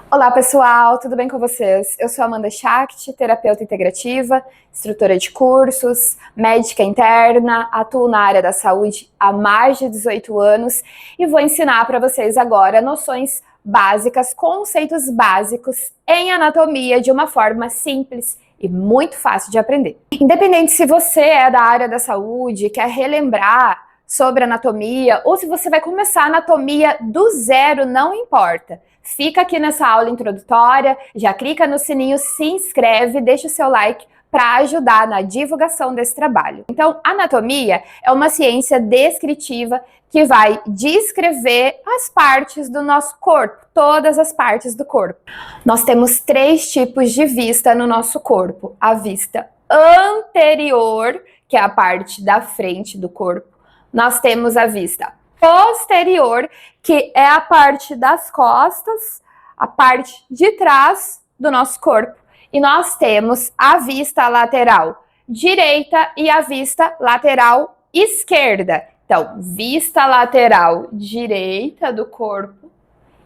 Olá pessoal, tudo bem com vocês? Eu sou Amanda Schacht, terapeuta integrativa, instrutora de cursos, médica interna, atuo na área da saúde há mais de 18 anos e vou ensinar para vocês agora noções básicas, conceitos básicos em anatomia de uma forma simples e muito fácil de aprender. Independente se você é da área da saúde, quer relembrar sobre anatomia, ou se você vai começar a anatomia do zero, não importa. Fica aqui nessa aula introdutória, já clica no sininho, se inscreve, deixa o seu like para ajudar na divulgação desse trabalho. Então, anatomia é uma ciência descritiva que vai descrever as partes do nosso corpo, todas as partes do corpo. Nós temos 3 tipos de vista no nosso corpo. A vista anterior, que é a parte da frente do corpo. Nós temos a vista posterior, que é a parte das costas, a parte de trás do nosso corpo. E nós temos a vista lateral direita e a vista lateral esquerda. Então, vista lateral direita do corpo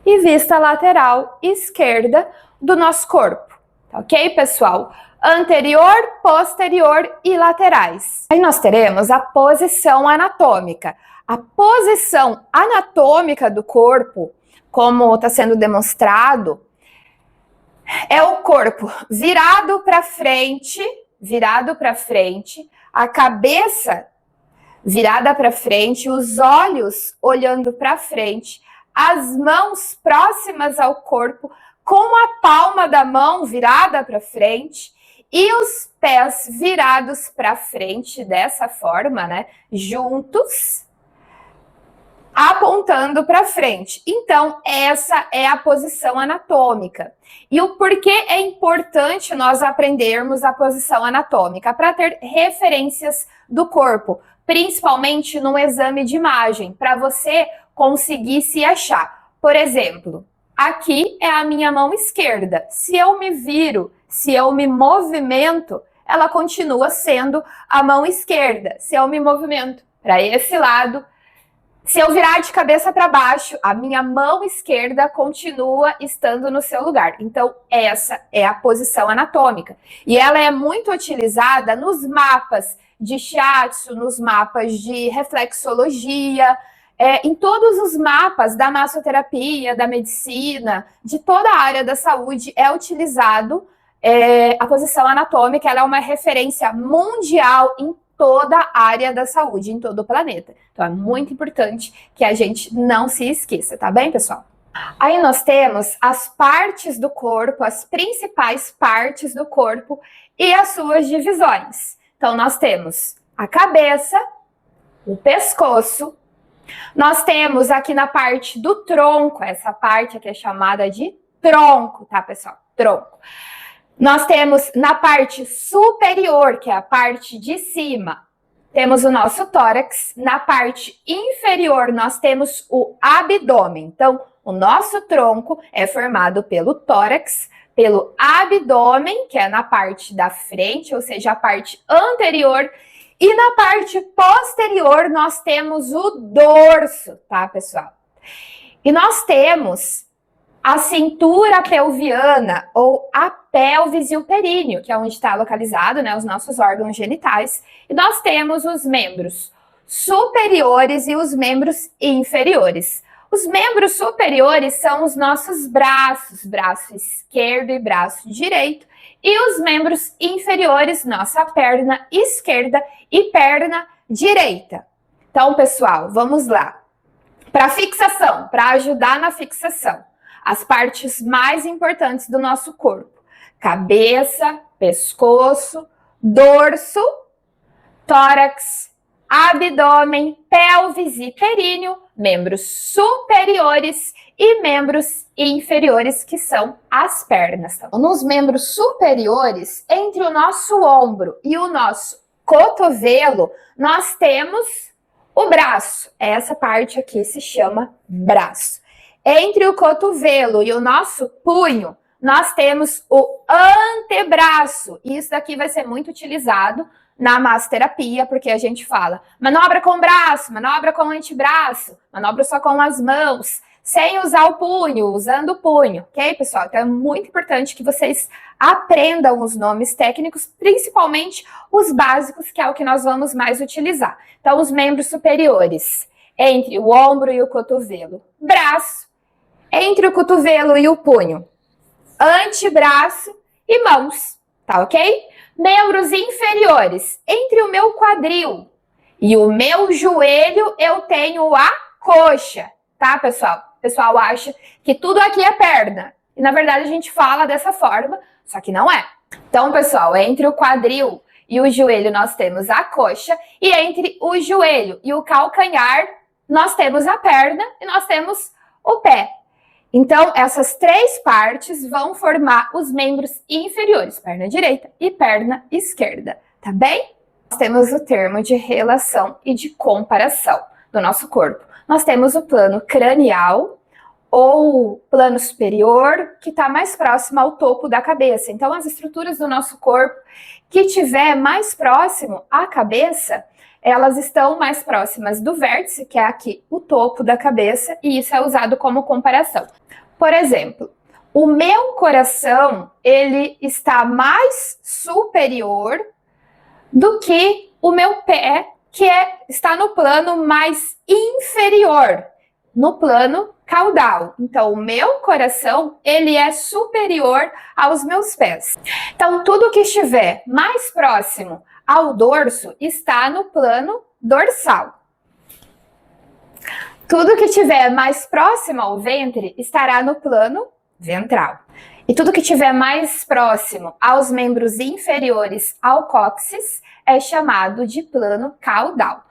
e vista lateral esquerda do nosso corpo. Ok, pessoal? Anterior, posterior e laterais. Aí nós teremos a posição anatômica. A posição anatômica do corpo, como está sendo demonstrado, é o corpo virado para frente, a cabeça virada para frente, os olhos olhando para frente, as mãos próximas ao corpo, com a palma da mão virada para frente e os pés virados para frente dessa forma, né? Juntos, apontando para frente. Então, essa é a posição anatômica. E o porquê é importante nós aprendermos a posição anatômica? Para ter referências do corpo, principalmente no exame de imagem, para você conseguir se achar. Por exemplo, aqui é a minha mão esquerda. Se eu me viro, se eu me movimento, ela continua sendo a mão esquerda. Se eu me movimento para esse lado, se eu virar de cabeça para baixo, a minha mão esquerda continua estando no seu lugar. Então, essa é a posição anatômica. E ela é muito utilizada nos mapas de shiatsu, nos mapas de reflexologia, em todos os mapas da massoterapia, da medicina, de toda a área da saúde, é utilizado a posição anatômica. Ela é uma referência mundial em toda a área da saúde, em todo o planeta. Então, é muito importante que a gente não se esqueça, tá bem, pessoal? Aí nós temos as partes do corpo, as principais partes do corpo e as suas divisões. Então, nós temos a cabeça, o pescoço, nós temos aqui na parte do tronco, essa parte aqui é chamada de tronco, tá, pessoal? Tronco. Nós temos na parte superior, que é a parte de cima, temos o nosso tórax. Na parte inferior, nós temos o abdômen. Então, o nosso tronco é formado pelo tórax, pelo abdômen, que é na parte da frente, ou seja, a parte anterior. E na parte posterior, nós temos o dorso, tá, pessoal? E nós temos a cintura pelviana, ou a pelvis e o períneo, que é onde está localizado, né, os nossos órgãos genitais. E nós temos os membros superiores e os membros inferiores. Os membros superiores são os nossos braços, braço esquerdo e braço direito. E os membros inferiores, nossa perna esquerda e perna direita. Então, pessoal, vamos lá. Para fixação, para ajudar na fixação, as partes mais importantes do nosso corpo: cabeça, pescoço, dorso, tórax, abdômen, pelvis e períneo, membros superiores e membros inferiores, que são as pernas. Nos membros superiores, entre o nosso ombro e o nosso cotovelo, nós temos o braço. Essa parte aqui se chama braço. Entre o cotovelo e o nosso punho, nós temos o antebraço. E isso daqui vai ser muito utilizado na massoterapia, porque a gente fala manobra com o braço, manobra com o antebraço, manobra só com as mãos. sem usar o punho, usando o punho, ok, pessoal? Então é muito importante que vocês aprendam os nomes técnicos, principalmente os básicos, que é o que nós vamos mais utilizar. Então, os membros superiores, entre o ombro e o cotovelo. Braço, entre o cotovelo e o punho. Antebraço e mãos, tá ok? Membros inferiores, entre o meu quadril e o meu joelho, eu tenho a coxa, tá, pessoal? O pessoal acha que tudo aqui é perna. E, na verdade, a gente fala dessa forma, só que não é. Então, pessoal, entre o quadril e o joelho, nós temos a coxa. E entre o joelho e o calcanhar, nós temos a perna e nós temos o pé. Então, essas três partes vão formar os membros inferiores, perna direita e perna esquerda, tá bem? Nós temos o termo de relação e de comparação do nosso corpo. Nós temos o plano cranial ou plano superior, que está mais próximo ao topo da cabeça. Então, as estruturas do nosso corpo que tiver mais próximo à cabeça, elas estão mais próximas do vértice, que é aqui o topo da cabeça, e isso é usado como comparação. Por exemplo, o meu coração, ele está mais superior do que o meu pé, que está no plano mais inferior, no plano caudal. Então, o meu coração, ele é superior aos meus pés. Então, tudo que estiver mais próximo ao dorso está no plano dorsal. Tudo que estiver mais próximo ao ventre estará no plano ventral. E tudo que estiver mais próximo aos membros inferiores ao cóccix é chamado de plano caudal.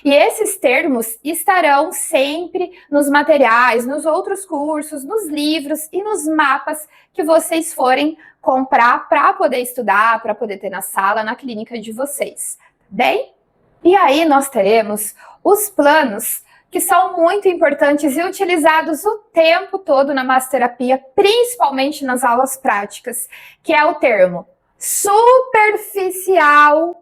E esses termos estarão sempre nos materiais, nos outros cursos, nos livros e nos mapas que vocês forem comprar para poder estudar, para poder ter na sala, na clínica de vocês, tá bem? E aí nós teremos os planos que são muito importantes e utilizados o tempo todo na massoterapia, principalmente nas aulas práticas, que é o termo superficial,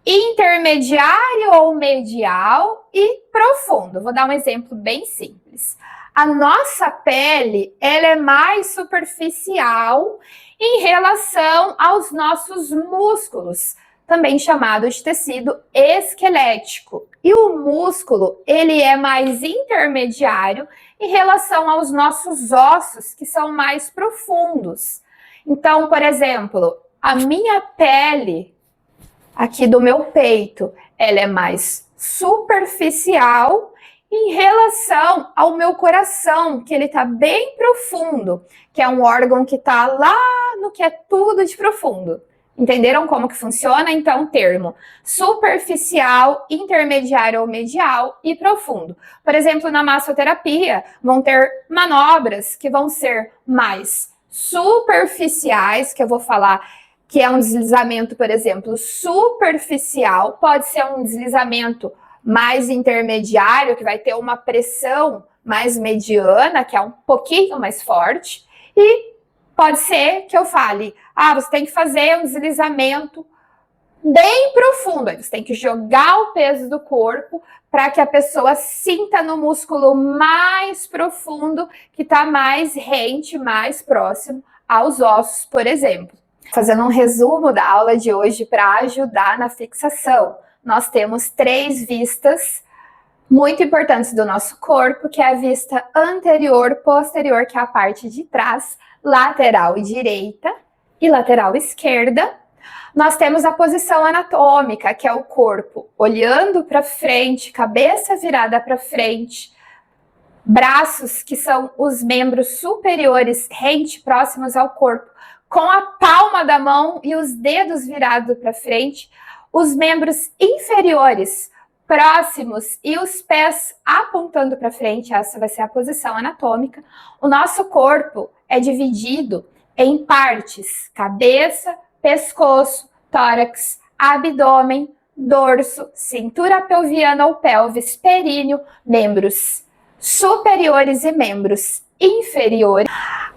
intermediário ou medial e profundo. Vou dar um exemplo bem simples. A nossa pele, ela é mais superficial em relação aos nossos músculos, também chamado de tecido esquelético. E o músculo, ele é mais intermediário em relação aos nossos ossos, que são mais profundos. Então, por exemplo, a minha pele aqui do meu peito, ela é mais superficial em relação ao meu coração, que ele está bem profundo, que é um órgão que está lá no que é tudo de profundo. Entenderam como que funciona? Então, termo superficial, intermediário ou medial e profundo. Por exemplo, na massoterapia, vão ter manobras que vão ser mais superficiais, que eu vou falar que é um deslizamento, por exemplo, superficial, pode ser um deslizamento mais intermediário, que vai ter uma pressão mais mediana, que é um pouquinho mais forte, e pode ser que eu fale, você tem que fazer um deslizamento bem profundo, você tem que jogar o peso do corpo para que a pessoa sinta no músculo mais profundo, que está mais rente, mais próximo aos ossos, por exemplo. Fazendo um resumo da aula de hoje para ajudar na fixação, nós temos 3 vistas muito importantes do nosso corpo, que é a vista anterior, posterior, que é a parte de trás, lateral e direita e lateral esquerda. Nós temos a posição anatômica, que é o corpo olhando para frente, cabeça virada para frente, braços, que são os membros superiores, rente, próximos ao corpo, com a palma da mão e os dedos virados para frente, os membros inferiores próximos e os pés apontando para frente, essa vai ser a posição anatômica. O nosso corpo é dividido em partes: cabeça, pescoço, tórax, abdômen, dorso, cintura pelviana ou pelvis, períneo, membros superiores e membros inferiores.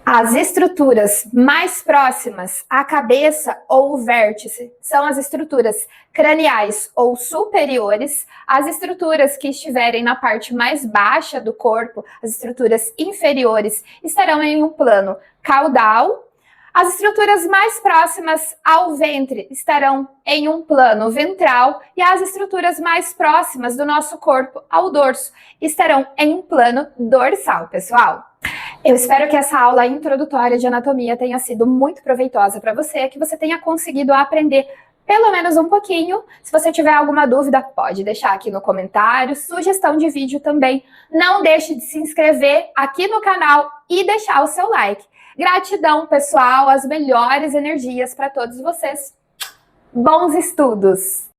As estruturas mais próximas à cabeça ou vértice são as estruturas craniais ou superiores. As estruturas que estiverem na parte mais baixa do corpo, as estruturas inferiores, estarão em um plano caudal. As estruturas mais próximas ao ventre estarão em um plano ventral e as estruturas mais próximas do nosso corpo ao dorso estarão em um plano dorsal, pessoal. Eu espero que essa aula introdutória de anatomia tenha sido muito proveitosa para você, que você tenha conseguido aprender pelo menos um pouquinho. Se você tiver alguma dúvida, pode deixar aqui no comentário, sugestão de vídeo também. Não deixe de se inscrever aqui no canal e deixar o seu like. Gratidão, pessoal, as melhores energias para todos vocês. Bons estudos!